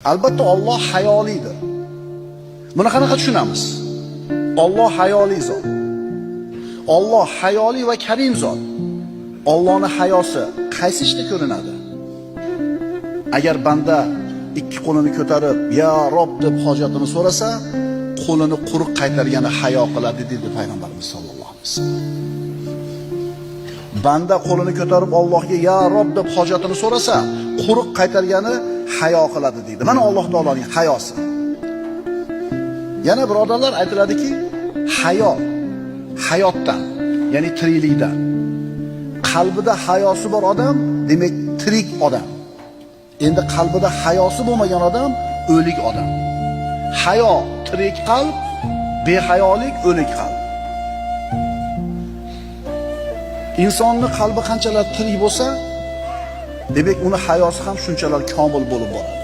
Albatta Alloh hayolidir. Buni qanaqa tushunamiz? Alloh hayoli zot. Alloh hayoli va karim zot. Allohning hayosi qaysi ishda ko'rinadi? Agar banda ikki qo'lini ko'tarib, "Ya Rob" deb hojatini so'rasa, qo'lini quruq qaytargani hayo qiladi dedi payg'ambarimiz sollallohu alayhi vasallam. Banda qo'lini ko'tarib Allohga "Ya Rob" deb hojatini so'rasa, quruq qaytargani hayo qiladi deydi. Mana Alloh taoloning hayosi. Yana birodarlar aytiladiki, hayo hayotdan, ya'ni tiriklikdan. Qalbida hayosi bor odam, demak tirik odam. Endi qalbida hayosi bo'lmagan odam o'lik odam. Hayo tirik qalb, behayolik o'lik qalb. Insonning qalbi qanchalar tirik bo'lsa, demak uni hayosi ham shunchalar komil bo'lib boradi.